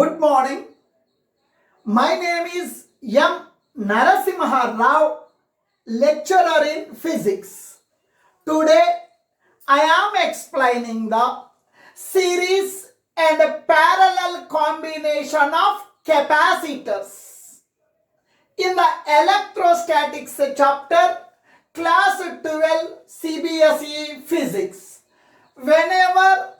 Good morning. My name is Narasimharao, lecturer in physics. Today I am explaining the series and parallel combination of capacitors. In the electrostatics chapter, class 12 CBSE physics, whenever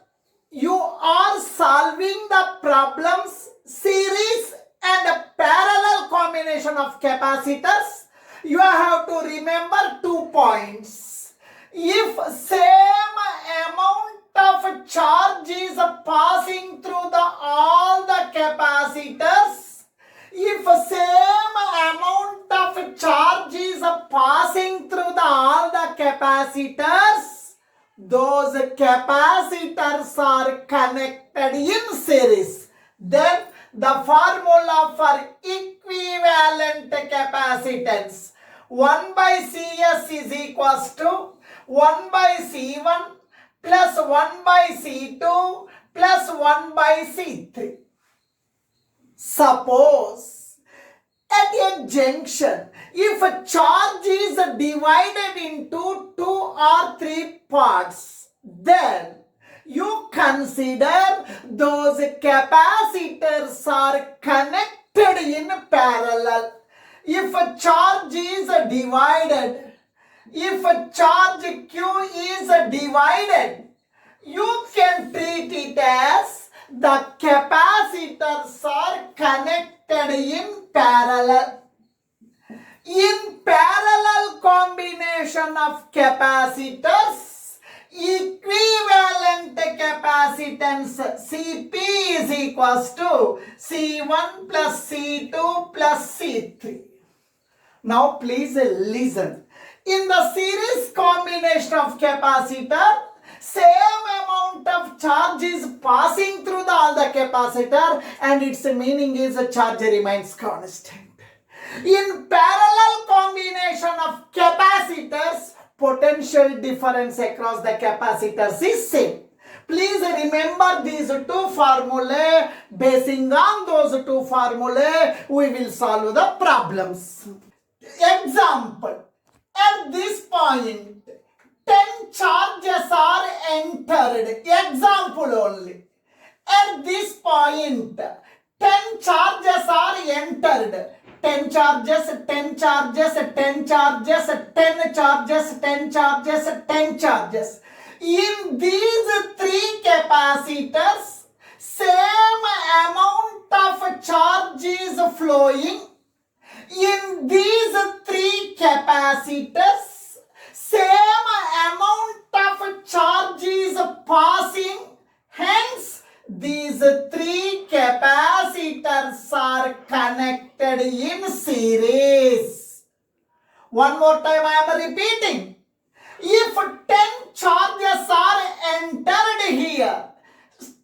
you are solving the problems series and parallel combination of capacitors, you have to remember 2 points. If same amount of charge is passing through all the capacitors, if same amount of charge is passing through all the capacitors, those capacitors are connected in series. Then the formula for equivalent capacitance, 1 by Cs is equals to 1 by C1 plus 1 by C2 plus 1 by C3. Suppose at a junction, if a charge is divided into 2 or 3 parts, then you consider those capacitors are connected in parallel. If a charge is divided, if a charge Q is divided, you can treat it as the capacitors are connected in parallel. In parallel combination of capacitors, equivalent capacitance Cp is equals to C1 plus C2 plus C3. Now please listen. In the series combination of capacitor, same amount of charge is passing through all the capacitor and its meaning is the charge remains constant. In parallel combination of capacitors, potential difference across the capacitors is same. Please remember these 2 formulae. Basing on those 2 formulae, we will solve the problems. Example, at this point, 10 charges are entered. Example only. At this point, 10 charges are entered. 10 charges, 10 charges, 10 charges, 10 charges, 10 charges, 10 charges. In these 3 capacitors, same amount of charge is flowing. In these 3 capacitors, same amount of charge is passing. Hence, these 3 capacitors are connected in series. One more time I am repeating. If 10 charges are entered here,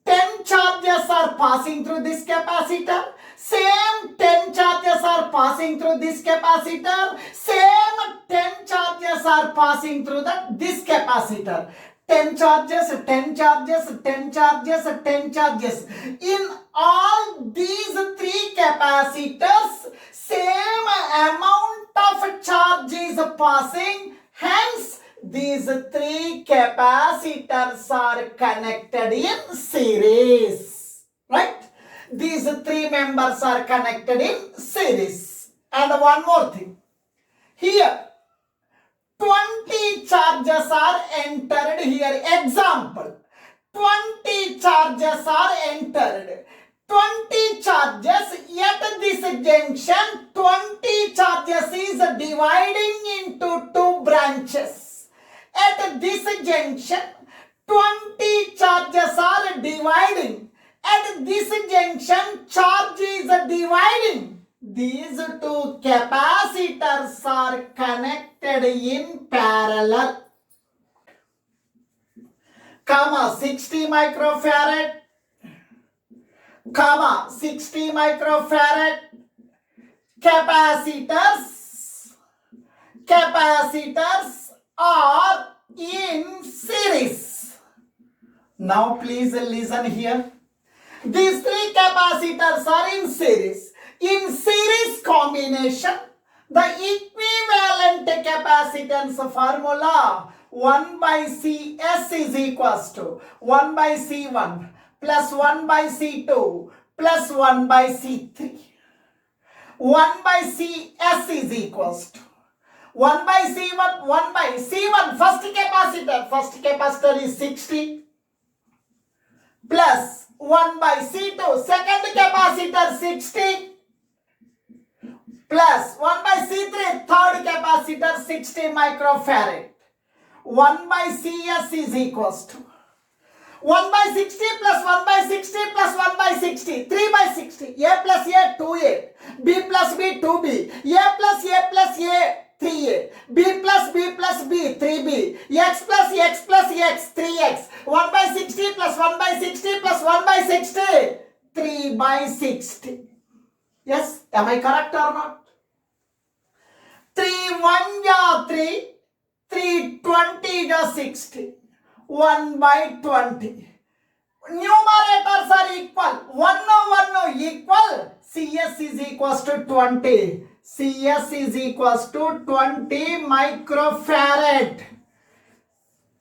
10 charges are passing through this capacitor, same 10 charges are passing through this capacitor, same 10 charges are passing through this capacitor. 10 charges, 10 charges, 10 charges, 10 charges. In all these 3 capacitors, same amount of charge is passing. Hence, these 3 capacitors are connected in series. Right? These 3 members are connected in series. And one more thing. Here, 20 charges are entered here. Example, 20 charges are entered. 20 charges at this junction, 20 charges is dividing into 2 branches. At this junction, 20 charges are dividing. At this junction, charge is dividing. These 2 capacitors are connected in parallel. 60 microfarad, 60 microfarad capacitors are in series. Now please listen here. These three capacitors are in series. In series combination, the equivalent capacitance formula 1 by Cs is equals to 1 by C1 plus 1 by C2 plus 1 by C3. 1 by Cs is equals to 1 by C1, 1 by C1, first capacitor is 60 plus 1 by C2, second capacitor 60 plus 1 by C3, third capacitor 60 microfarad. 1 by Cs is equals to 1 by 60 plus 1 by 60 plus 1 by 60, 3 by 60, A plus A, 2A, B plus B, 2B, A plus A, 3A, B plus B, 3B, X plus X, 3X, 1 by 60 plus 1 by 60 plus 1 by 60, 3 by 60. Yes, am I correct or not? 3 1 ja 3, 3 20 ja 60, 1 by 20. Numerators are equal, 1 equal, CS is equals to 20. CS is equals to 20 microfarad.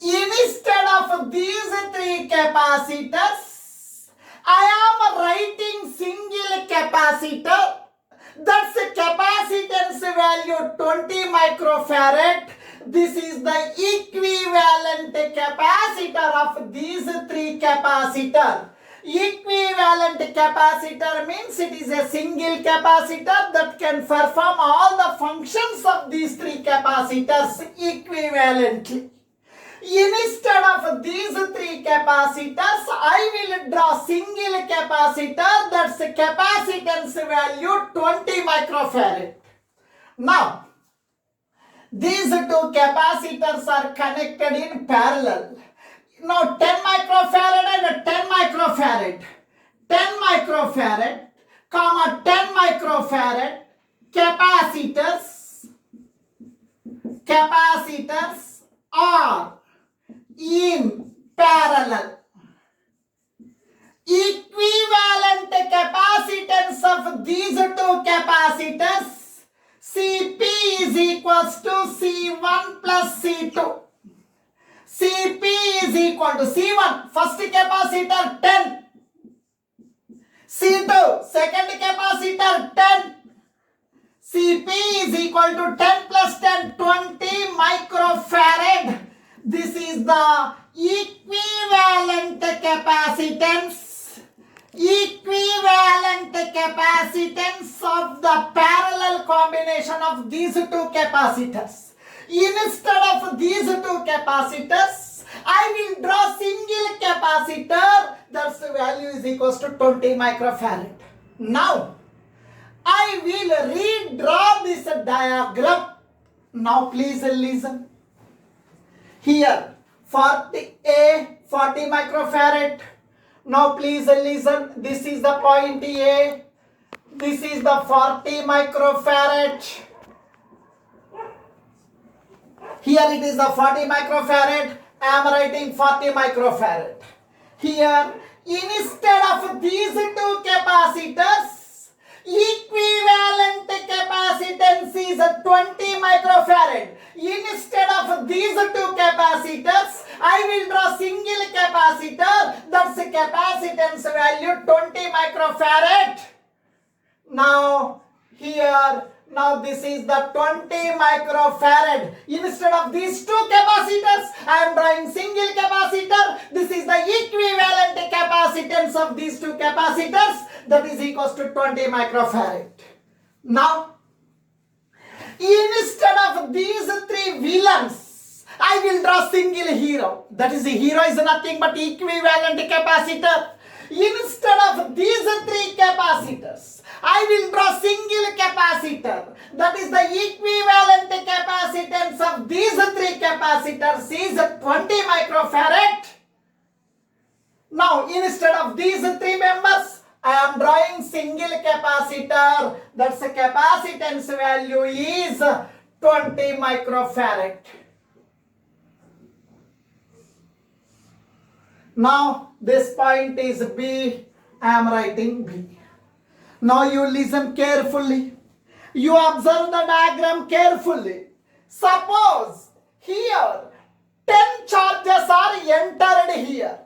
Instead of these three capacitors, I am writing single capacitor. That's a capacitance value 20 microfarad. This is the equivalent capacitor of these three capacitors. Equivalent capacitor means it is a single capacitor that can perform all the functions of these three capacitors equivalently. Instead of these three capacitors, I will draw single capacitor, that's a capacitance value 20 microfarad. Now, these two capacitors are connected in parallel. Now 10 microfarad and 10 microfarad. 10 microfarad, comma 10 microfarad capacitors are in parallel. Equivalent capacitance of these two capacitors, Cp is equals to C1 plus C2. Cp is equal to C1, first capacitor 10. C2, second capacitor 10. Cp is equal to 10 plus 10, 20 microfarad. This is the equivalent capacitance. Equivalent capacitance of the parallel combination of these two capacitors. Instead of these two capacitors, I will draw single capacitor. That's the value is equals to 20 microfarad. Now, I will redraw this diagram. Now, please listen. Here, 40 microfarad. Now, please listen. This is the point A. This is the 40 microfarad. Here it is the 40 microfarad. I am writing 40 microfarad. Here, instead of these two capacitors, equivalent capacitance is 20 microfarad. Instead of these two capacitors, I will draw single capacitor. That's a capacitance value 20 microfarad. Now, here, now this is the 20 microfarad. Instead of these two capacitors, I am drawing single capacitor. This is the equivalent capacitance of these two capacitors. That is equals to 20 microfarad. Now, instead of these three villains, I will draw single hero. That is, the hero is nothing but equivalent capacitor. Instead of these three capacitors, I will draw single capacitor. That is, the equivalent capacitance of these three capacitors is 20 microfarad. Now, instead of these three members, I am drawing single capacitor. That's the capacitance value is 20 microfarad. Now, this point is B. I am writing B. Now you listen carefully. You observe the diagram carefully. Suppose here 10 charges are entered here.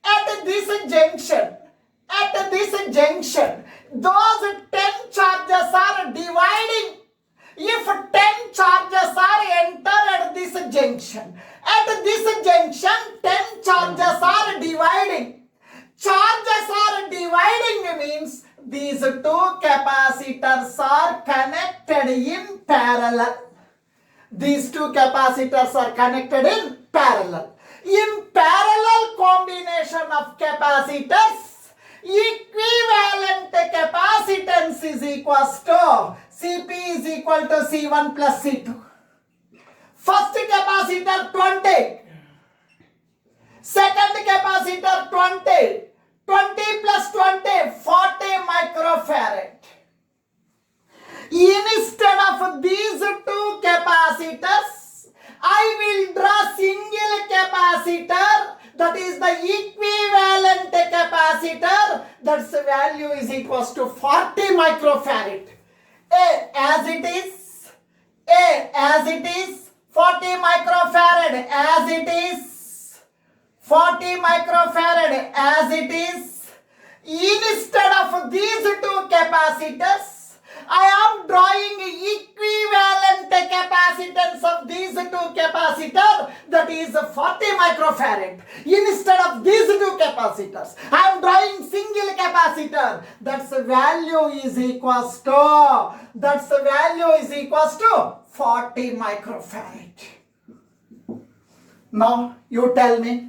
At this junction, those 10 charges are dividing. If 10 charges are entered at this junction, 10 charges are dividing. Charges are dividing means these two capacitors are connected in parallel. These two capacitors are connected in parallel. In parallel combination of capacitors, equivalent capacitance is equals to Cp is equal to C1 plus C2. First capacitor 20. Second capacitor 20. 20 plus 20, 40 microfarad. Instead of these two capacitors, I will draw single capacitor, that is the equivalent capacitor, that's the value is equals to 40 microfarad. As it is, 40 microfarad as it is, 40 microfarad as it is. Instead of these two capacitors, I am drawing equivalent capacitance of these two capacitors, that is 40 microfarad. Instead of these two capacitors, I am drawing single capacitor. That's the value is equals to 40 microfarad. Now you tell me.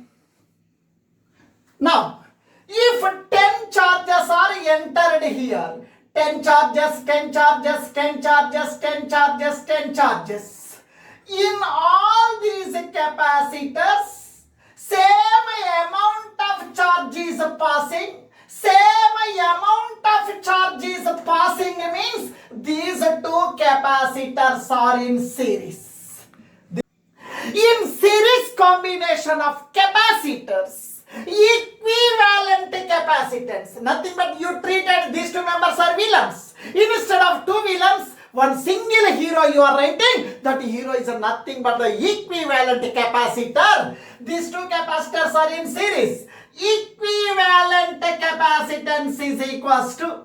Now, if 10 charges are entered here, 10 charges, 10 charges, 10 charges, 10 charges, 10 charges. In all these capacitors, same amount of charge is passing. Same amount of charge is passing means these two capacitors are in series. In series combination of capacitors, equivalent capacitance, nothing but you treated these two members are villains. Instead of two villains, one single hero you are writing, that hero is nothing but the equivalent capacitor. These two capacitors are in series. Equivalent capacitance is equals to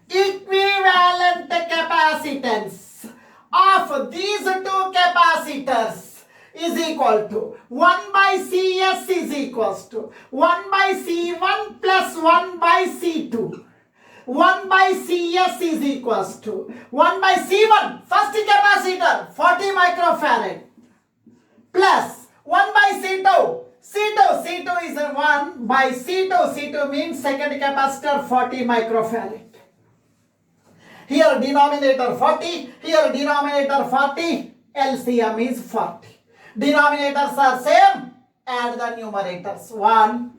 equivalent capacitance of these two capacitors is equal to 1 by Cs is equals to 1 by C1 plus 1 by C2. 1 by Cs is equals to 1 by C1, first capacitor 40 microfarad, plus 1 by C2. C2 is 1 by C2. C2 means second capacitor 40 microfarad. Here denominator 40, here denominator 40, LCM is 40. Denominators are same, add the numerators. 1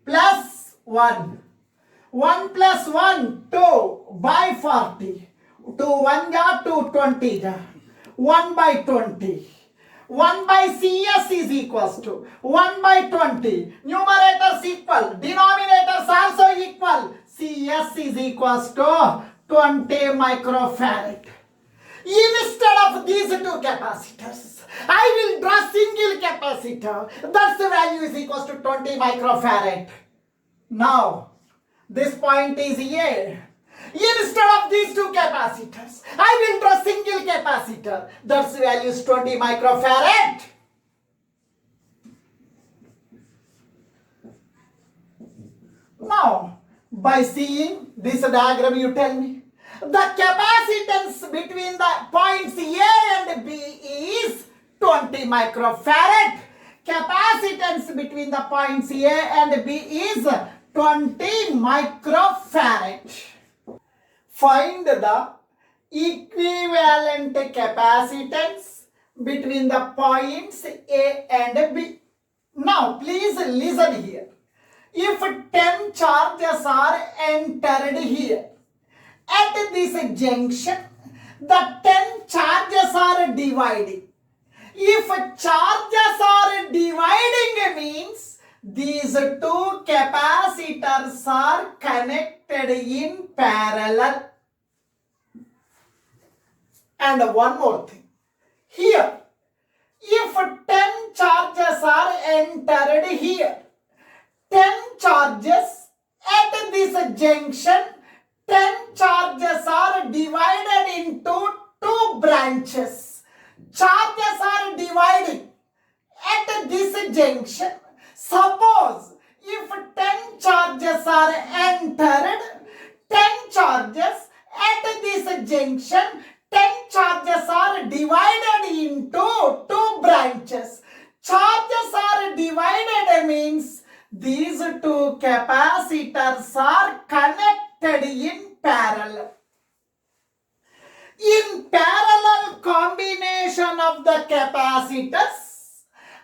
plus 1. 1 plus 1, 2 by 40. 2 1 ja, 2 20 ja. 1 by 20. 1 by Cs is equals to 1 by 20. Numerators equal, denominators also equal. Cs is equals to 20 microfarad. Instead of these two capacitors, I will draw single capacitor. That's the value is equals to 20 microfarad. Now, this point is A. Instead of these two capacitors, I will draw single capacitor. That's the value is 20 microfarad. Now, by seeing this diagram, you tell me. The capacitance between the points A and B is 20 microfarad. Capacitance between the points A and B is 20 microfarad. Find the equivalent capacitance between the points A and B. Now, please listen here. If 10 charges are entered here, at this junction, the 10 charges are dividing. If charges are dividing means These two capacitors are connected in parallel. And one more thing. Here, if 10 charges are entered here, 10 charges at this junction, 10 charges are divided into two branches. Charges are dividing at this junction. Suppose if 10 charges are entered, 10 charges at this junction, 10 charges are divided into two branches. Charges are divided means these two capacitors are connected in parallel. In parallel combination of the capacitors,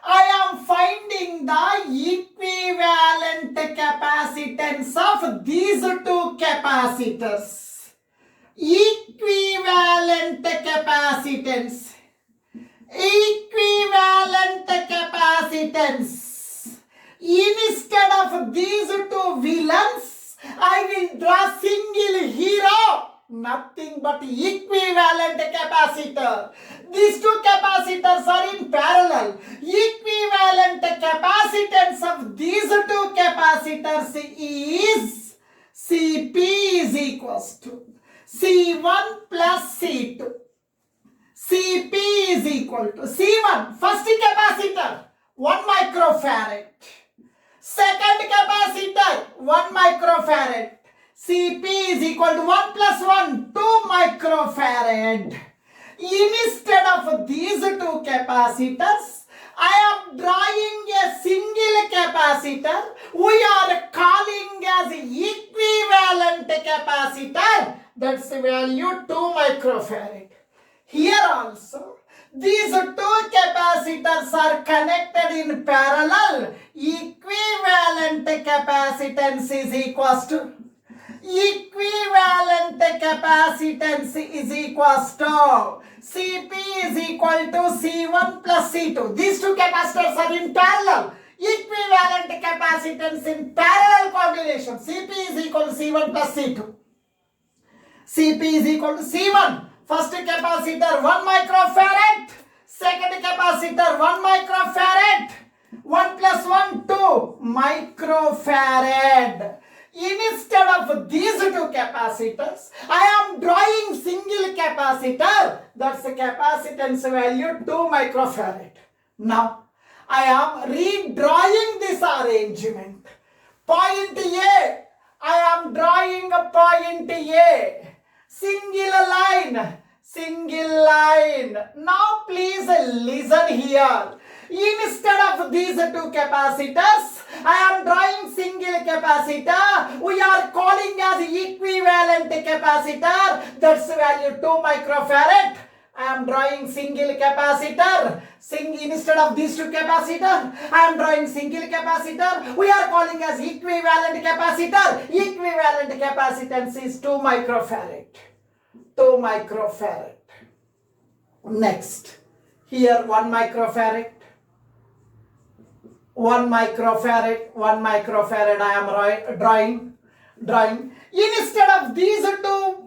I am finding the equivalent capacitance of these two capacitors. Equivalent capacitance. Equivalent capacitance. Instead of these two villains, I will draw single hero. Nothing but equivalent capacitor. These two capacitors are in parallel. Equivalent capacitance of these two capacitors is Cp is equals to C1 plus C2. Cp is equal to C1. First capacitor 1 microfarad. Second capacitor 1 microfarad. Cp is equal to 1 plus 1, 2 microfarad. Instead of these two capacitors, I am drawing a single capacitor. We are calling as equivalent capacitor. That's the value 2 microfarad. Here also, these two capacitors are connected in parallel. Equivalent capacitance is equals to equivalent capacitance is equals to Cp is equal to C1 plus C2. These two capacitors are in parallel. Equivalent capacitance in parallel combination. Cp is equal to C1 plus C2. Cp is equal to C1. First capacitor 1 microfarad. Second capacitor 1 microfarad. 1 plus 1, 2 microfarad. Instead of these two capacitors, I am drawing single capacitor. That's the capacitance value 2 microfarad. Now, I am redrawing this arrangement. Point A, I am drawing a point A. Single line, single line. Now, please listen here. Instead of these two capacitors, I am drawing single capacitor. We are calling as equivalent capacitor. That's value 2 microfarad. I am drawing single capacitor. Instead of these two capacitor, I am drawing single capacitor. We are calling as equivalent capacitor. Equivalent capacitance is 2 microfarad. 2 microfarad. Next, here 1 microfarad. 1 microfarad, 1 microfarad I am drawing. Instead of these two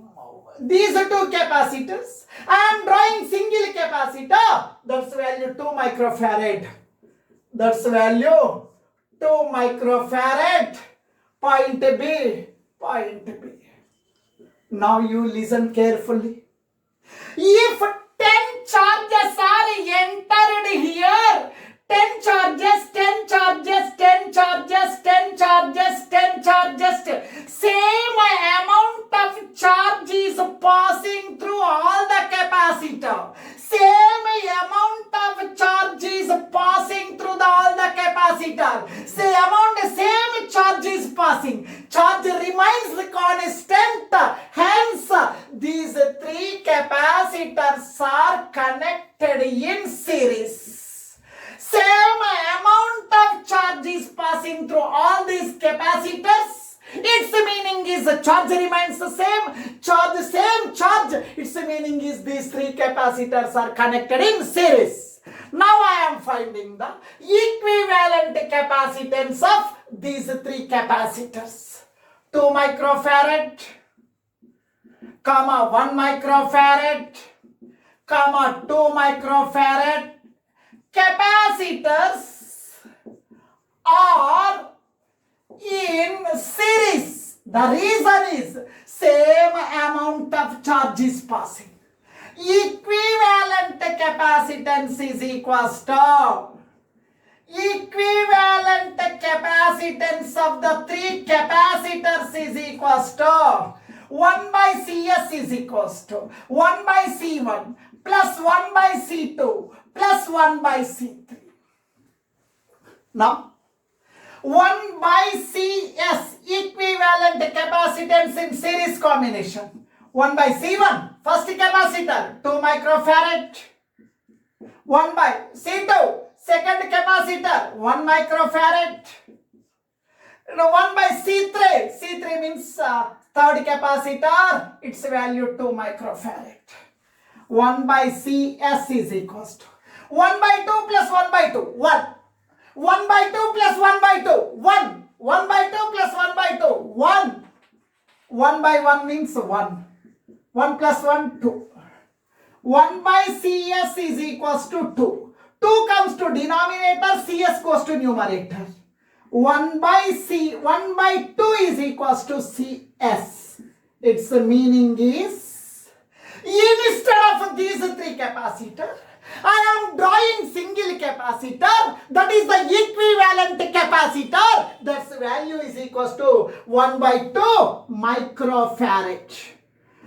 capacitors, I am drawing single capacitor. That's value 2 microfarad. That's value 2 microfarad. Point B, point B. Now you listen carefully. If 10 charges are entered here, 10 charges, 10 charges, 10 charges, 10 charges, 10 charges. Same amount of charge is passing through all the capacitor. Same amount of charge is passing through all the capacitor. Same charge is passing. Charge remains constant. Hence, these three capacitors are connected in series. Same amount of charge is passing through all these capacitors. Its meaning is the charge remains the same. Charge, same charge. Its meaning is these three capacitors are connected in series. Now I am finding the equivalent capacitance of these three capacitors. 2 microfarad, comma 1 microfarad, comma 2 microfarad. Capacitors are in series. The reason is same amount of charge is passing. Equivalent capacitance is equals to equivalent capacitance of the three capacitors is equals to 1 by Cs is equals to 1 by C1 plus 1 by C2 plus 1 by C3. Now 1 by Cs equivalent capacitance in series combination. 1 by C1, first capacitor, 2 microfarad. 1 by C2, second capacitor, 1 microfarad. 1 by C3, C3 means third capacitor, its value 2 microfarad. 1 by Cs is equals to 1 by 2 plus 1 by 2, 1. 1 by 2 plus 1 by 2, 1. 1 by 2 plus 1 by 2, 1. 1 by 1 means 1. 1 plus 1, 2. 1 by Cs is equals to 2. 2 comes to denominator, Cs goes to numerator. 1 by 2 is equals to Cs. Its meaning is, instead of these three capacitors, I am drawing single capacitor, that is the equivalent capacitor, that's value is equals to 1 by 2 microfarad.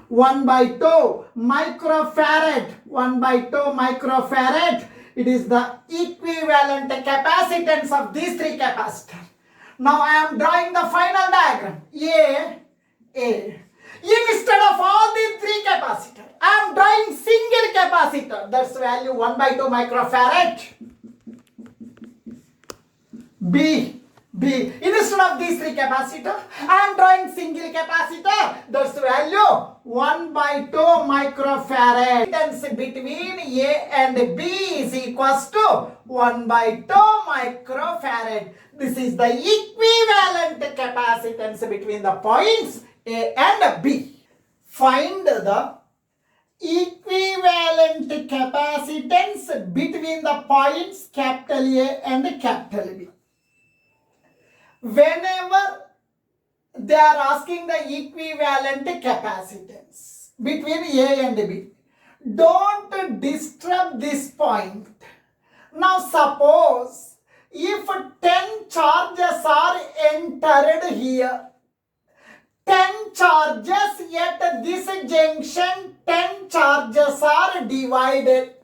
1 by 2 microfarad, 1 by 2 microfarad, it is the equivalent capacitance of these three capacitors. Now I am drawing the final diagram, A. Instead of all these three capacitors, I am drawing single capacitor, that's value 1 by 2 microfarad. B. Instead of these three capacitors, I am drawing single capacitor, that's value 1 by 2 microfarad. Distance between A and B is equals to 1 by 2 microfarad. This is the equivalent capacitance between the points A and B. Find the equivalent capacitance between the points capital A and capital B. Whenever they are asking the equivalent capacitance between A and B, don't disturb this point. Now suppose if 10 charges are entered here, 10 charges at this junction, 10 charges are divided.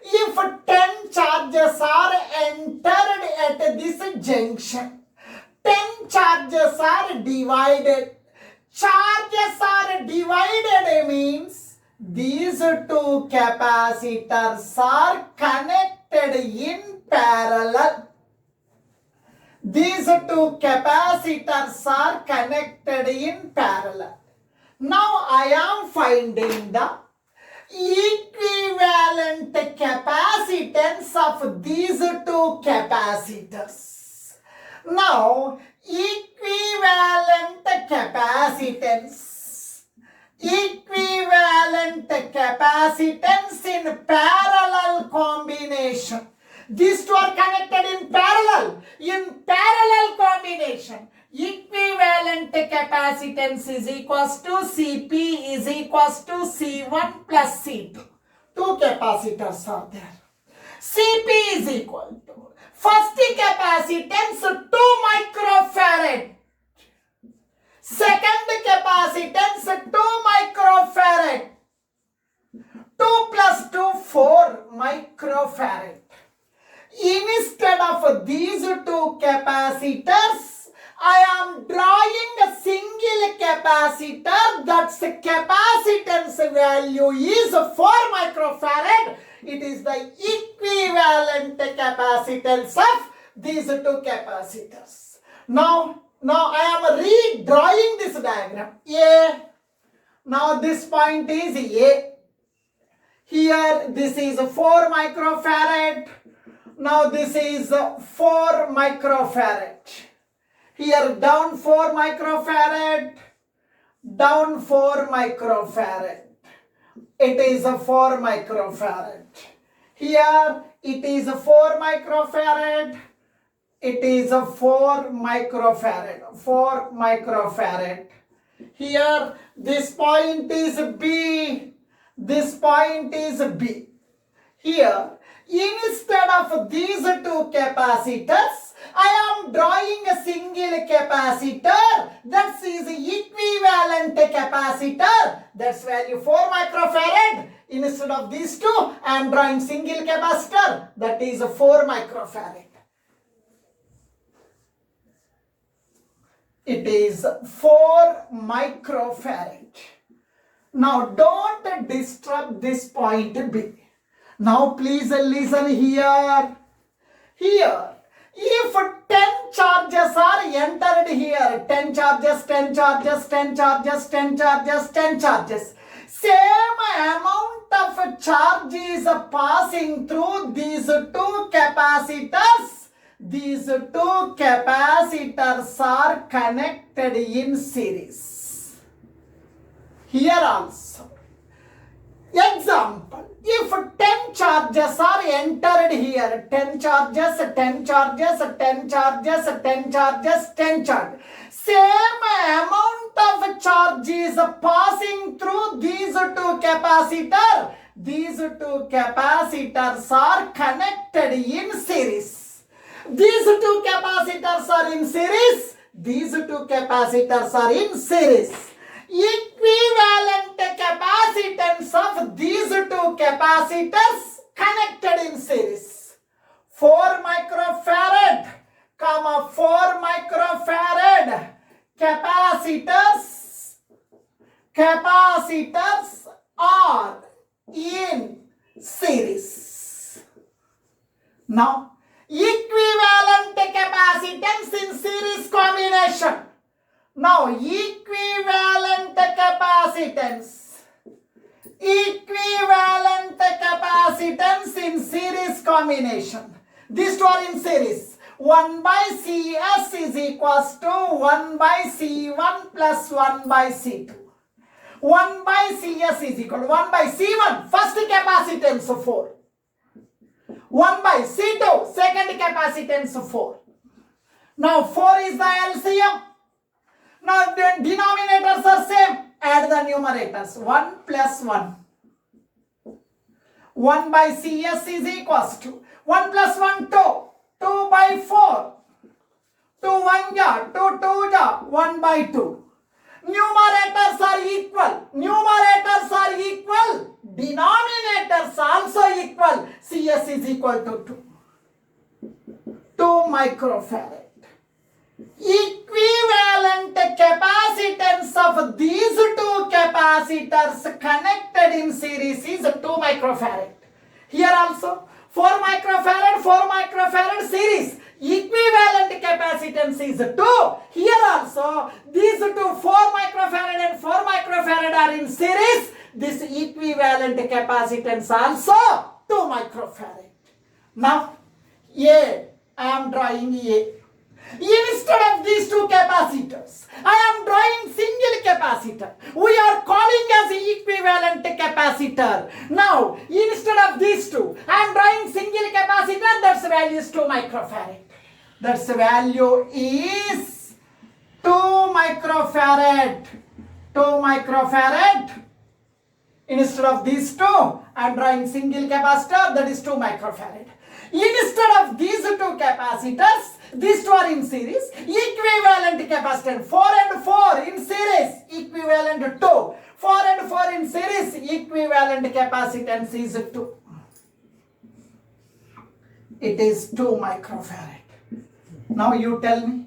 If 10 charges are entered at this junction, 10 charges are divided. Charges are divided means these two capacitors are connected in parallel. These two capacitors are connected in parallel. Now I am finding the equivalent capacitance of these two capacitors. Now, equivalent capacitance in parallel combination. These two are connected in parallel. In parallel combination, equivalent capacitance is equals to Cp is equals to C1 plus C2. Two capacitors are there. Cp is equal to first capacitance 2 microfarad. Second capacitance 2 microfarad. 2 plus 2, 4 microfarad. Instead of these two capacitors, I am drawing a single capacitor, that's capacitance value is 4 microfarad. It is the equivalent capacitance of these two capacitors. Now I am redrawing this diagram. A. Now this point is A. Here this is 4 microfarad. Now this is 4 microfarad. Here down 4 microfarad, down 4 microfarad. It is a 4 microfarad. Here it is a 4 microfarad. It is a 4 microfarad. 4 microfarad. Here this point is B. This point is B. Here instead of these two capacitors, I am drawing a single capacitor. That is equivalent capacitor. That's value 4 microfarad. Instead of these two, I am drawing single capacitor. That is 4 microfarad. It is 4 microfarad. Now don't disturb this point B. Now please listen here. Here, if 10 charges are entered here, 10 charges, 10 charges, 10 charges, 10 charges, 10 charges, same amount of charge is passing through these two capacitors. These two capacitors are connected in series. Here also. Example, if 10 charges are entered here, 10 charges, 10 charges, 10 charges, 10 charges, 10 charges, same amount of charge is passing through these two capacitors. These two capacitors are connected in series. These two capacitors are in series. These two capacitors are in series. Equivalent capacitance of these two capacitors connected in series. 4 microfarad, 4 microfarad capacitors are in series. Now, equivalent capacitance in series combination. Now, equivalent capacitance in series combination. These two are in series. 1 by Cs is equals to 1 by C1 plus 1 by C2. 1 by Cs is equal to 1 by C1, first capacitance 4. 1 by C2, second capacitance 4. Now 4 is the LCM. Now the denominators are same. Add the numerators. 1 plus 1. 1 by Cs is equals to 1 plus 1, 2. 2 by 4. 2 1 ja, 2 2 ja, 1 by 2. Numerators are equal. Numerators are equal. Denominators also equal. Cs is equal to 2. 2 microfarad. Equivalent capacitance of these two capacitors connected in series is 2 microfarad. Here also 4 microfarad series. Equivalent capacitance is 2. Here also these two 4 microfarad and 4 microfarad are in series. This equivalent capacitance also 2 microfarad. Now A, I am drawing A. Instead of these two capacitors, I am drawing single capacitor. We are calling as equivalent capacitor. Now, instead of these two, I am drawing single capacitor. That's value is 2 microfarad. That's value is 2 microfarad. 2 microfarad. Instead of these two, I am drawing single capacitor. That is 2 microfarad. Instead of these two capacitors, these two are in series. Equivalent capacitance 4 and 4 in series. Equivalent 2. 4 and 4 in series. Equivalent capacitance is 2. It is 2 microfarad. Now you tell me.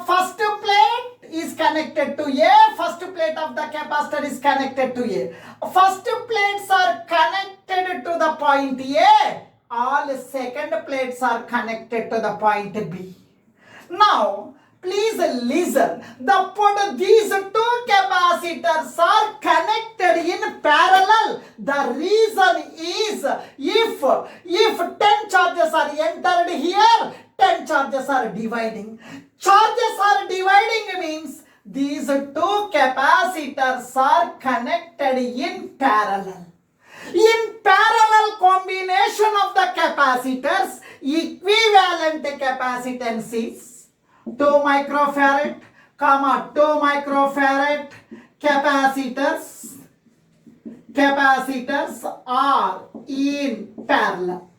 First plate is connected to A. First plate of the capacitor is connected to A. First plates are connected to the point A. All second plates are connected to the point B. Now, please listen. These two capacitors are connected in parallel. The reason dividing. Charges are dividing means these two capacitors are connected in parallel. In parallel combination of the capacitors, equivalent capacitance is 2 microfarad, 2 microfarad capacitors are in parallel.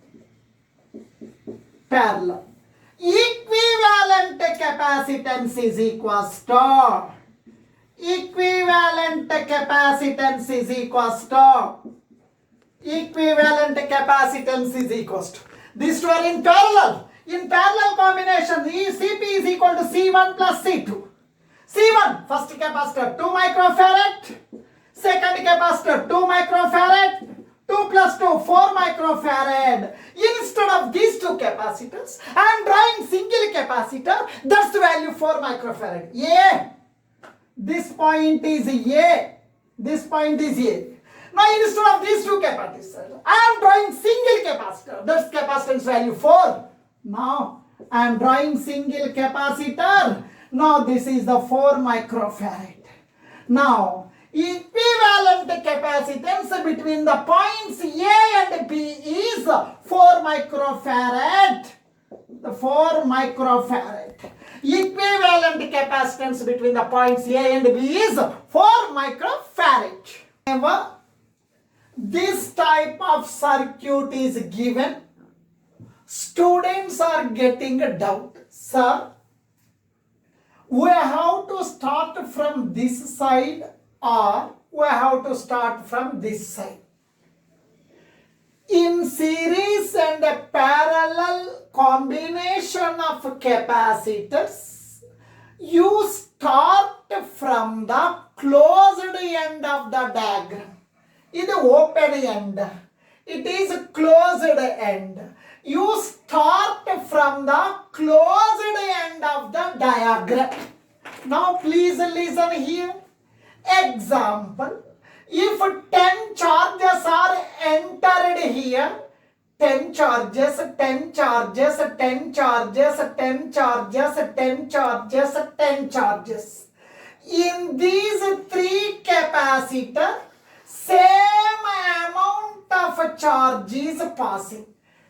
Equivalent capacitance is equals to equivalent capacitance is equals to these two are in parallel. In parallel combination, Cp is equal to C1 plus C2. C1, first capacitor 2 microfarad, second capacitor 2 microfarad, 2 plus 2, 4 microfarad. Instead of these two capacitors, I am drawing single capacitor, that's the value 4 microfarad. A. This point is A. This point is A. Now instead of these two capacitors, I am drawing single capacitor, that's capacitance value 4. Now I am drawing single capacitor. Now this is the 4 microfarad. Now equivalent capacitance between the points A and B is 4 microfarad. The 4 microfarad. Equivalent capacitance between the points A and B is 4 microfarad. However, this type of circuit is given. Students are getting a doubt. Sir, we have to start from this side or we have to start from this side. In series and a parallel combination of capacitors, you start from the closed end of the diagram. This is open end. It is closed end. You start from the closed end of the diagram. Now please listen here. Example, if 10 charges are entered here, 10 charges, 10 charges, 10 charges, 10 charges, 10 charges, 10 charges. In these three capacitors, same amount of charge is passing.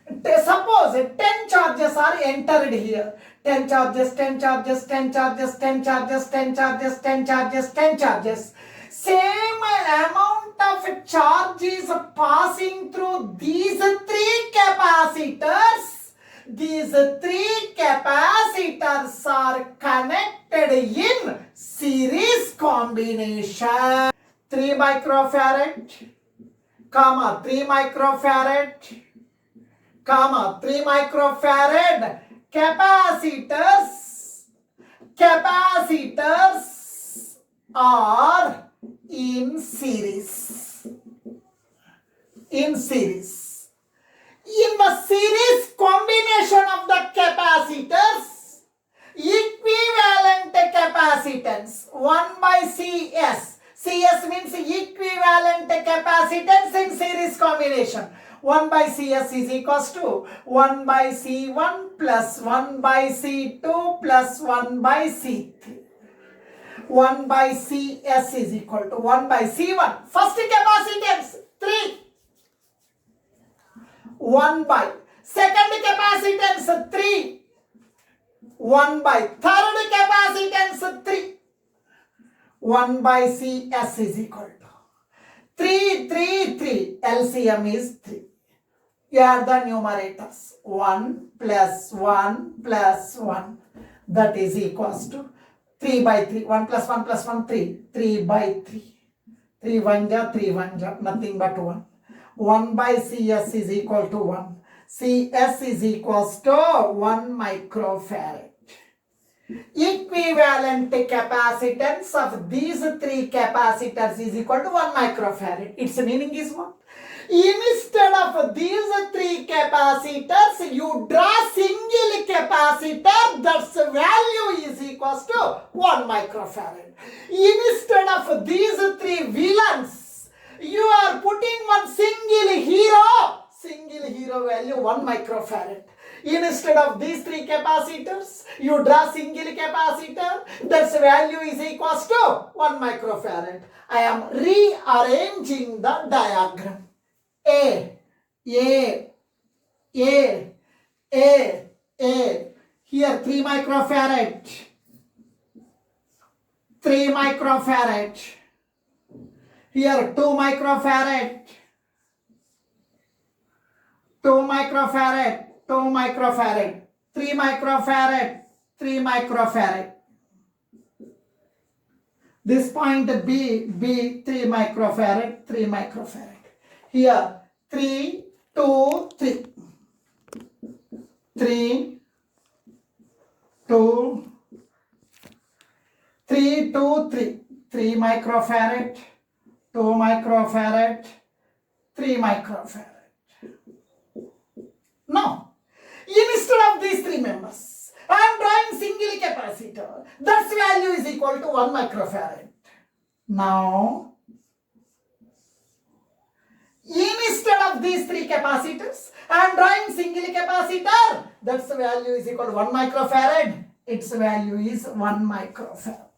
Suppose 10 charges are entered here. 10 charges, 10 charges, 10 charges, 10 charges, 10 charges, 10 charges, 10 charges. Same amount of charge is passing through these three capacitors. These three capacitors are connected in series combination. 3 microfarad, 3 microfarad, 3 microfarad capacitors are in series. In the series combination of the capacitors, equivalent capacitance 1 by CS. CS means equivalent capacitance in series combination. 1 by CS is equals to 1 by C1 plus 1 by C2 plus 1 by C3. 1 by CS is equal to 1 by C1. First capacitance 3. 1 by second capacitance 3. 1 by third capacitance 3. 1 by CS is equal to 3, 3, 3. LCM is 3. You add the numerators. 1 plus 1 plus 1. That is equals to 3 by 3. 1 plus 1 plus 1, 3. 3 by 3. 3 1 ja, 3 1 ja. Nothing but 1. 1 by CS is equal to 1. CS is equals to 1 microfarad. Equivalent capacitance of these three capacitors is equal to 1 microfarad. Its meaning is what? Instead of these three capacitors, you draw single capacitor, that's value is equals to 1 microfarad. Instead of these three villains, you are putting one single hero value 1 microfarad. Instead of these three capacitors, you draw single capacitor. That's value is equals to 1 microfarad. I am rearranging the diagram. A. Here 3 microfarad. 3 microfarad. Here 2 microfarad. 2 microfarad. 2 microfarad. 3 microfarad. 3 microfarad. This point B, 3 microfarad, 3 microfarad. Here 3, 2, 3. 3, 2, 3, 2, 3. 3 microfarad, 2 microfarad, 3 microfarad. Now, instead of these three members, I am drawing single capacitor. That's value is equal to 1 microfarad. Now, instead of these three capacitors, I am drawing single capacitor. That's value is equal to 1 microfarad. Its value is 1 microfarad.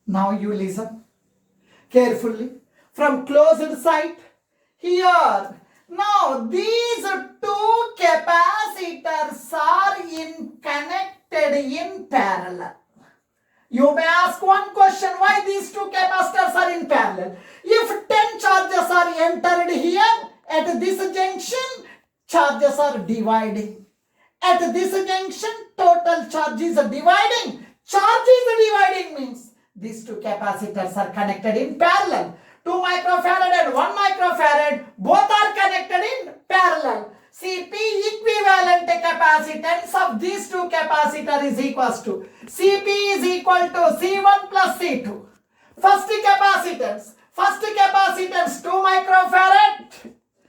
Now you listen carefully. From closed side, here. Now these two capacitors are connected in parallel. You may ask one question, why these two capacitors are in parallel? If 10 charges are entered here, at this junction, charges are dividing. At this junction, total charge is dividing. Charge is dividing means these two capacitors are connected in parallel. 2 microfarad and 1 microfarad, both are connected in parallel. Cp equivalent capacitance of these two capacitors is equals to Cp is equal to C1 plus C2. First capacitance 2 microfarad.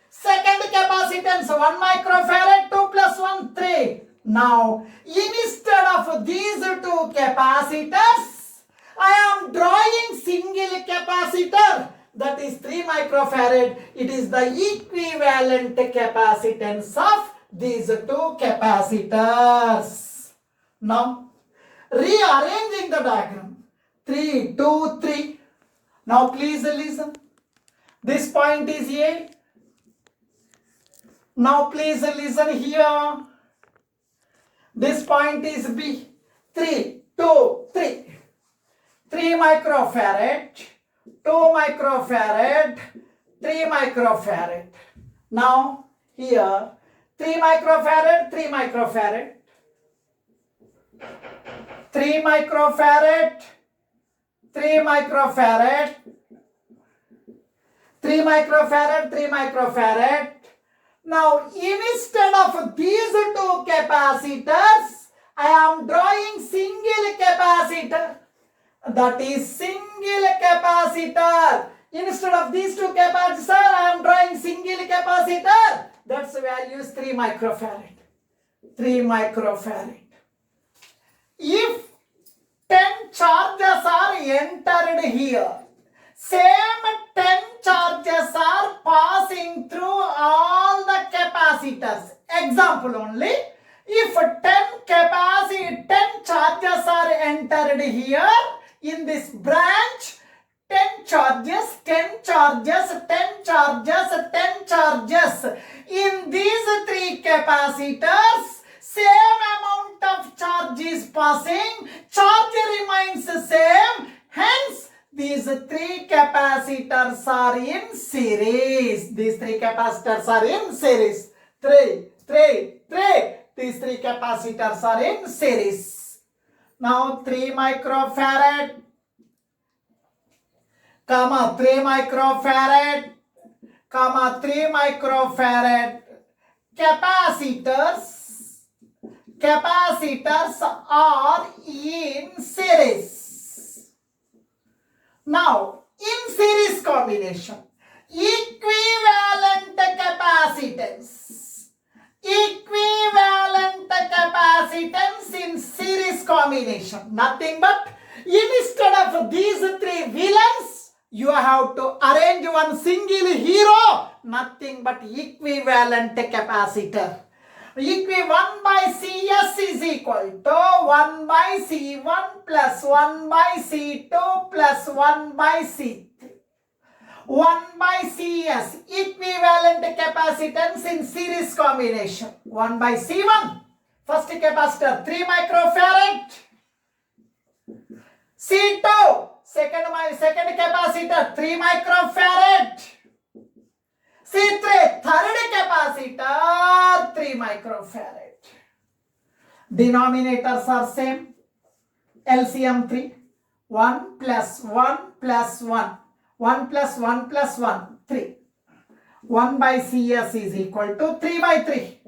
Second capacitance 1 microfarad, 2 plus 1, 3. Now, instead of these two capacitors, I am drawing single capacitor. That is 3 microfarad. It is the equivalent capacitance of these two capacitors. Now, rearranging the diagram. 3, 2, 3. Now, please listen. This point is A. Now, please listen here. This point is B. 3, 2, 3. 3 microfarad. 2 microfarad, 3 microfarad. Now, here, 3 microfarad, 3 microfarad, 3 microfarad, 3 microfarad, 3 microfarad, 3 microfarad. Now, instead of these two capacitors, I am drawing single capacitor. That is single capacitor. Instead of these two capacitors, I am drawing single capacitor. That's value is 3 microfarad. 3 microfarad. If 10 charges are entered here, same 10 charges are passing through all the capacitors. Example only. If 10 charges are entered here, in this branch, 10 charges, 10 charges, 10 charges, 10 charges. In these three capacitors, same amount of charge is passing, charge remains same. Hence, these three capacitors are in series. These three capacitors are in series. 3. These three capacitors are in series. Now 3 microfarad, 3 microfarad, 3 microfarad. Capacitors are in series. Now, in series combination, equivalent capacitance. Equivalent capacitance in series combination. Nothing but instead of these three villains, you have to arrange one single hero. Nothing but equivalent capacitor. 1 by CS is equal to 1 by C1 plus 1 by C2 plus 1 by C3. 1 by CS, equivalent capacitance in series combination. 1 by C1, first capacitor 3 microfarad. C2, second capacitor 3 microfarad. C3, third capacitor 3 microfarad. Denominators are same. LCM 3. 1 plus 1 plus 1. 1 plus 1 plus 1, 3. 1 by CS is equal to 3 by 3.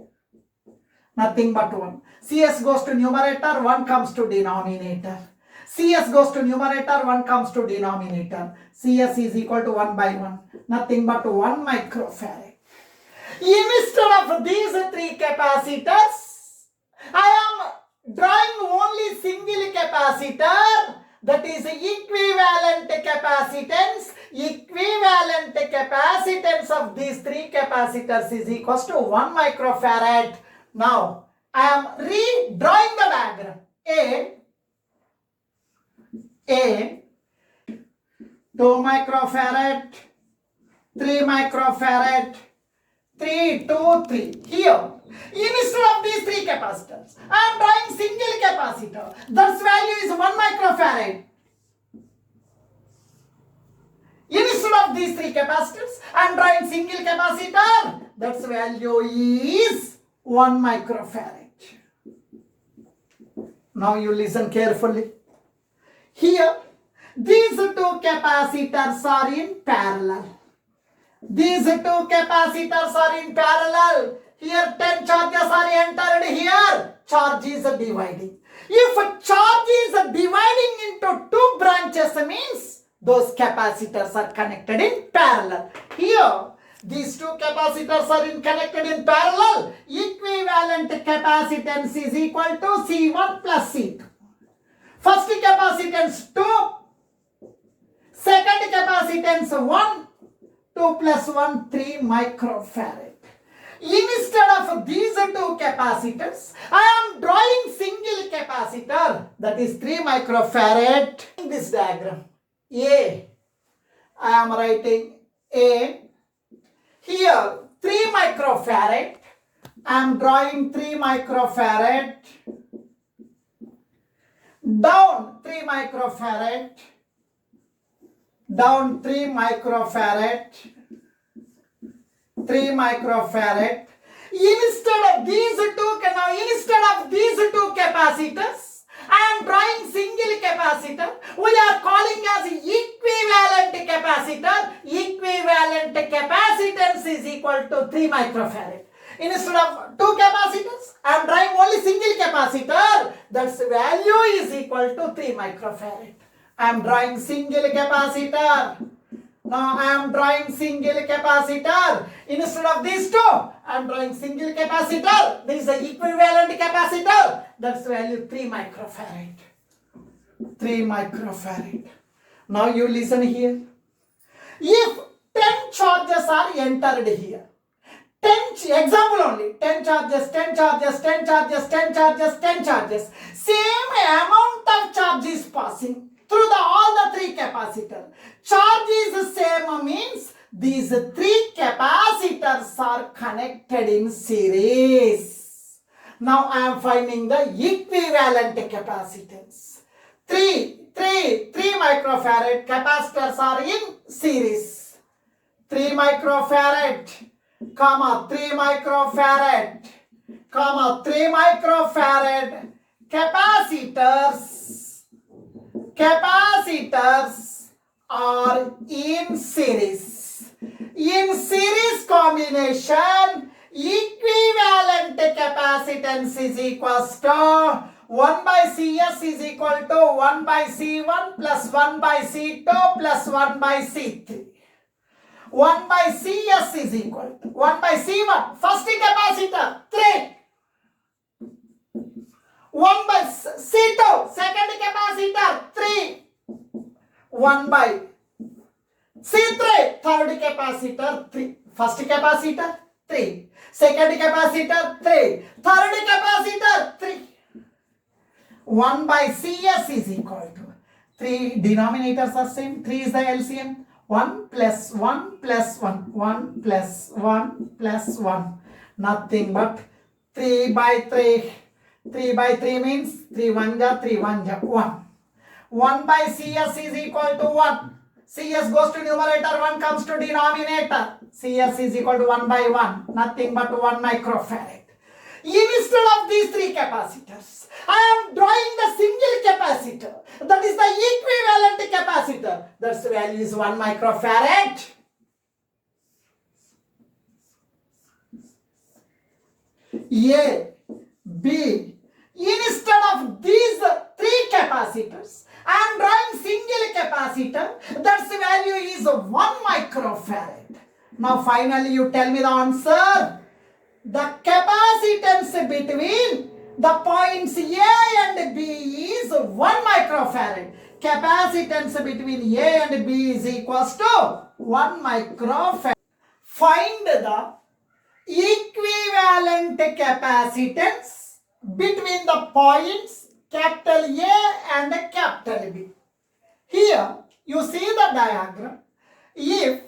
Nothing but 1. CS goes to numerator, 1 comes to denominator. CS goes to numerator, 1 comes to denominator. CS is equal to 1 by 1. Nothing but 1 microfarad. Instead of these 3 capacitors, I am drawing only single capacitor, that is equivalent capacitance. Equivalent capacitance of these 3 capacitors is equals to 1 microfarad. Now, I am redrawing the diagram. A 2 microfarad, 3 microfarad, 3, 2, 3. Here, instead of these 3 capacitors, I am drawing single capacitor. Thus value is 1 microfarad. Instead of these 3 capacitors, I am drawing single capacitor. That's value is 1 microfarad. Now you listen carefully. Here, these 2 capacitors are in parallel. These 2 capacitors are in parallel. Here 10 charges are entered here. Charge is dividing. If charge is dividing into 2 branches means those capacitors are connected in parallel. Here, these 2 capacitors are connected in parallel. Equivalent capacitance is equal to C1 plus C2. First capacitance 2. Second capacitance 1. 2 plus 1, 3 microfarad. Instead of these 2 capacitors, I am drawing single capacitor, that is 3 microfarad. In this diagram, A, I am writing A. Here, 3 microfarad. I am drawing 3 microfarad. Down 3 microfarad. Down 3 microfarad. 3 microfarad. Instead of these 2 capacitors, I am drawing single capacitor. We are calling as equivalent capacitor. Equivalent capacitance is equal to 3 microfarad. Instead of 2 capacitors, I am drawing only single capacitor. That's value is equal to 3 microfarad. I am drawing single capacitor. Now I am drawing single capacitor. Instead of these 2, I am drawing single capacitor. This is the equivalent capacitor. That's value 3 microfarad. 3 microfarad. Now you listen here. If 10 charges are entered here, 10 example only, 10 charges, 10 charges, 10 charges, 10 charges, 10 charges. Same amount of charge is passing through all the 3 capacitors. Charge is same means these 3 capacitors are connected in series. Now I am finding the equivalent capacitance. 3 microfarad capacitors are in series. 3 microfarad, comma 3 microfarad, comma 3 microfarad capacitors are in series. In series combination, equivalent capacitance is equals to 1 by CS is equal to 1 by C1 plus 1 by C2 plus 1 by C3. 1 by CS is equal to 1 by C1, first capacitor 3. 1 by C2, second capacitor 3. 1 by C3, third capacitor 3. First capacitor 3. Second capacitor, 3. Third capacitor, 3. 1 by CS is equal to 3 denominators are same. 3 is the LCM. 1 plus 1 plus 1. 1 plus 1 plus 1. Nothing but 3 by 3. 3 by 3 means 3 1 ja 3 1 ja 1. 1 by CS is equal to 1. CS goes to numerator, 1 comes to denominator. CS is equal to 1 by 1. Nothing but 1 microfarad. Instead of these three capacitors, I am drawing the single capacitor. That is the equivalent capacitor. That's value is 1 microfarad. A, B. Instead of these three capacitors, I am drawing single capacitor. That's value is 1 microfarad. Now finally you tell me the answer. The capacitance between the points A and B is 1 microfarad. Capacitance between A and B is equals to 1 microfarad. Find the equivalent capacitance between the points capital A and capital B. Here you see the diagram. If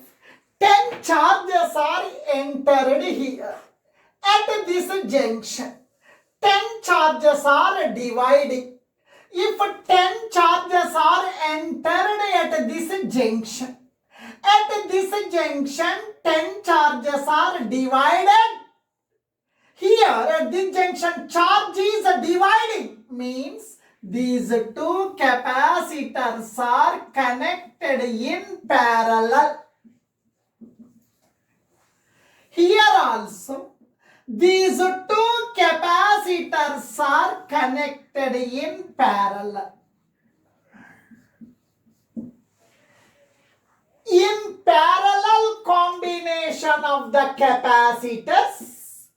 10 charges are entered here at this junction, 10 charges are dividing. If 10 charges are entered at this junction, 10 charges are divided. Here at this junction, charge is dividing, means these two capacitors are connected in parallel. Here also, these two capacitors are connected in parallel. In parallel combination of the capacitors,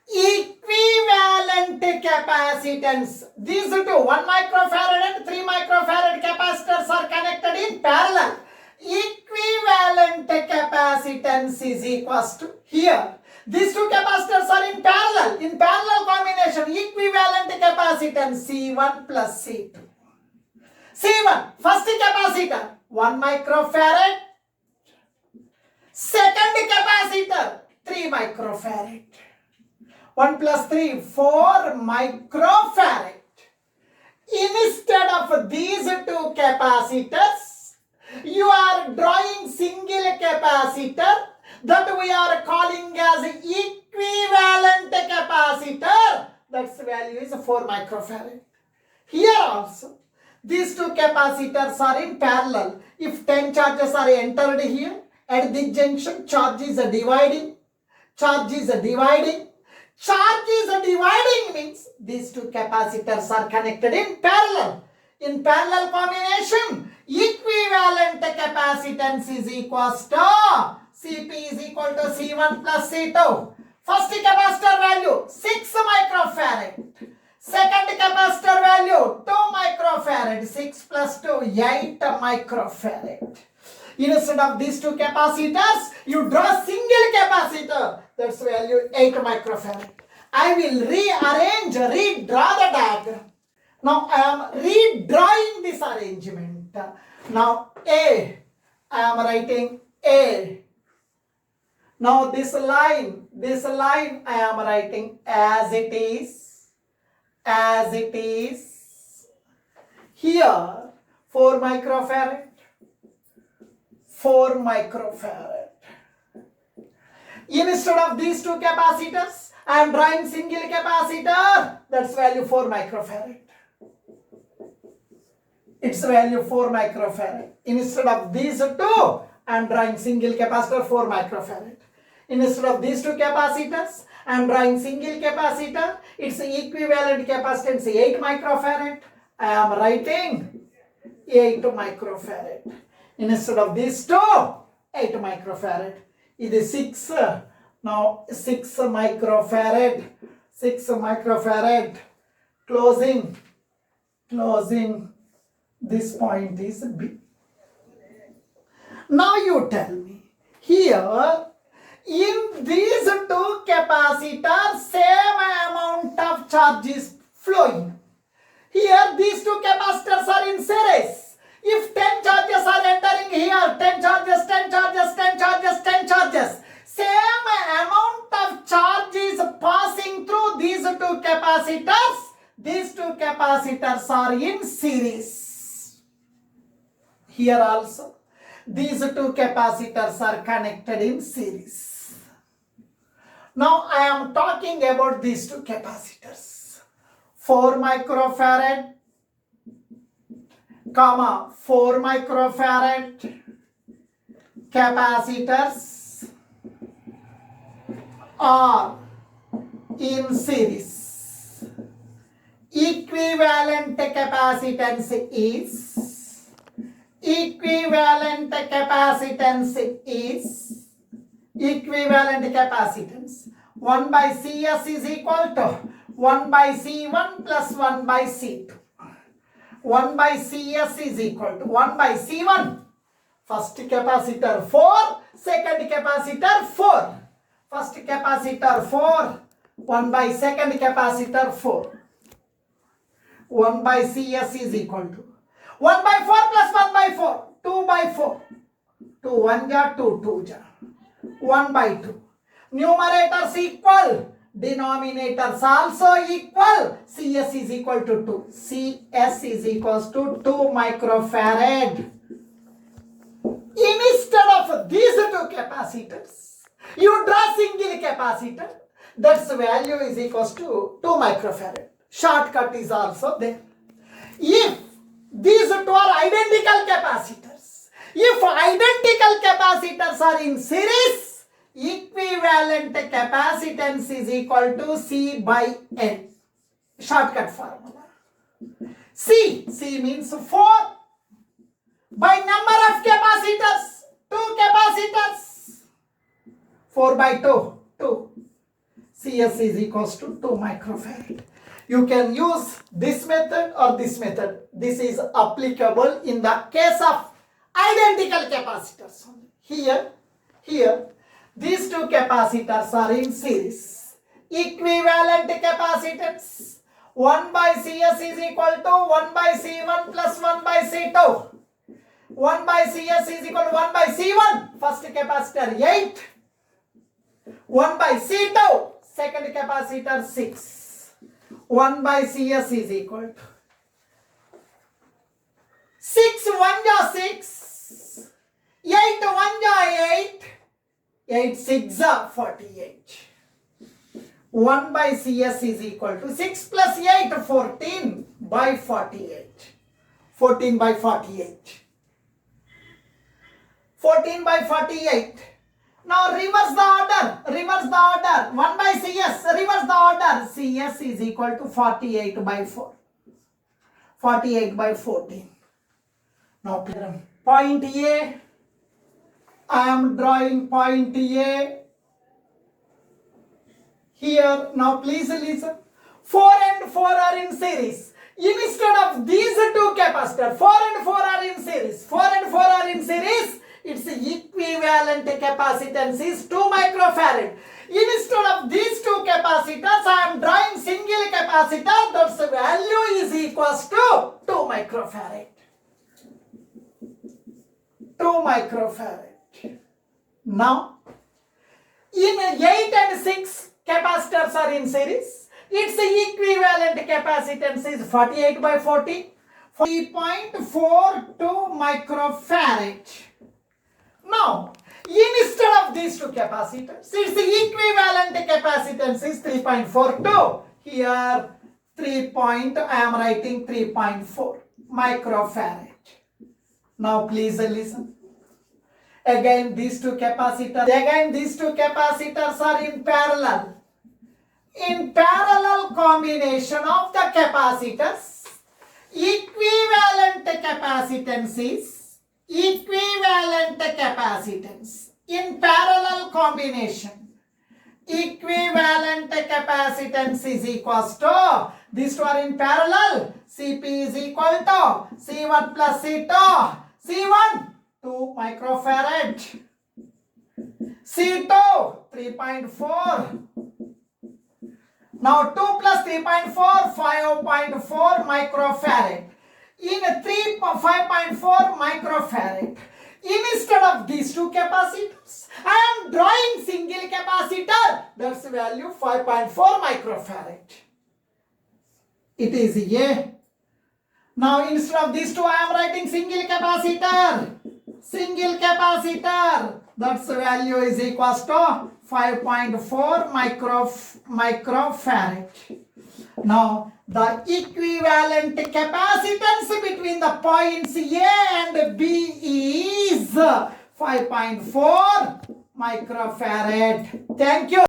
equivalent capacitance, these two 1 microfarad and 3 microfarad capacitors are connected in parallel. Equivalent capacitance is equals to, here these two capacitors are in parallel combination, equivalent capacitance C1 plus C2. C1, first capacitor 1 microfarad, second capacitor 3 microfarad. 1 plus 3, 4 microfarad. Instead of these two capacitors, you are drawing single capacitor that we are calling as equivalent capacitor. That's value is 4 microfarad. Here also, these two capacitors are in parallel. If 10 charges are entered here, at this junction, charge is dividing. Charge is dividing means these two capacitors are connected in parallel. In parallel combination, equivalent capacitance is equals to Cp is equal to C1 plus C2. First capacitor value 6 microfarad. Second capacitor value 2 microfarad. 6 plus 2, 8 microfarad. Instead of these two capacitors, you draw single capacitor. That's value 8 microfarad. I will redraw the diagram. Now I am redrawing this arrangement. Now A, I am writing A. Now this line I am writing as it is. Here 4 microfarad. 4 microfarad. Instead of these two capacitors, I am drawing single capacitor. That's value 4 microfarad. Its value 4 microfarad. Instead of these two, I am drawing single capacitor 4 microfarad. Instead of these two capacitors, I am drawing single capacitor. Its equivalent capacitance 8 microfarad. I am writing 8 microfarad. Instead of these two, 8 microfarad. It is 6. Now 6 microfarad. 6 microfarad. Closing. This point is B. Now you tell me. Here, In these two capacitors, same amount of charge is flowing. Here, these two capacitors are in series. If 10 charges are entering here, 10 charges, 10 charges, 10 charges, 10 charges, same amount of charge is passing through these two capacitors. These two capacitors are in series. Here also, these two capacitors are connected in series. Now I am talking about these two capacitors. 4 microfarad, 4 microfarad capacitors are in series. Equivalent capacitance is 1 by Cs is equal to 1 by C1 plus 1 by C2. 1 by Cs is equal to 1 by C1. First capacitor 4, second capacitor 4. First capacitor 4, 1 by second capacitor 4. 1 by Cs is equal to 1 by 4 plus 1 by 4, 2 by 4. 2 1 ja, 2 2 ja. 1 by 2. Numerators equal, denominators also equal. Cs is equal to 2. Cs is equals to 2 microfarad. Instead of these two capacitors, you draw single capacitor. That's value is equals to 2 microfarad. Shortcut is also there. If these two are identical capacitors, if identical capacitors are in series, equivalent capacitance is equal to C by N. Shortcut formula. C means 4 by number of capacitors, 2 capacitors. 4 by 2. Cs is equals to 2 microfarad. You can use this method or this method. This is applicable in the case of identical capacitors. Here, these two capacitors are in series. Equivalent capacitance. 1 by Cs is equal to 1 by C1 plus 1 by C2. 1 by Cs is equal to 1 by C1. First capacitor 8. 1 by C2. Second capacitor 6. 1 by Cs is equal to 6 1 ja 6, 8 1 ja 8, 8 6 ja 48. 1 by Cs is equal to 6 plus 8, 14 by 48. 14 by 48. 14 by 48. Now reverse the order. 1 by Cs, reverse the order. Cs is equal to 48 by 4. 48 by 14. Now point A. I am drawing point A. Here, now please listen. 4 and 4 are in series. Instead of these two capacitors, 4 and 4 are in series. 4 and 4 are in series. Its equivalent capacitance is 2 microfarad. Instead of these two capacitors, I am drawing single capacitor. That's value is equals to 2 microfarad. 2 microfarad. Now, in 8 and 6 capacitors are in series. Its equivalent capacitance is 48 by 40. 3.42 microfarad. Now, instead of these two capacitors, its equivalent capacitance is 3.42. Here, I am writing 3.4 microfarad. Now, please listen. Again, these two capacitors are in parallel. In parallel combination of the capacitors, equivalent capacitance is in parallel combination. Equivalent capacitance is equals to, these two are in parallel, Cp is equal to C1 plus C2. C1 2 microfarad. C2 3.4. Now 2 plus 3.4 5.4 microfarad. In 5.4 microfarad. Instead of these two capacitors, I am drawing single capacitor. That's value 5.4 microfarad. It is A. Now instead of these two, I am writing single capacitor. Single capacitor. That's value is equals to 5.4 microfarad. Now the equivalent capacitance between the points A and B is 5.4 microfarad. Thank you.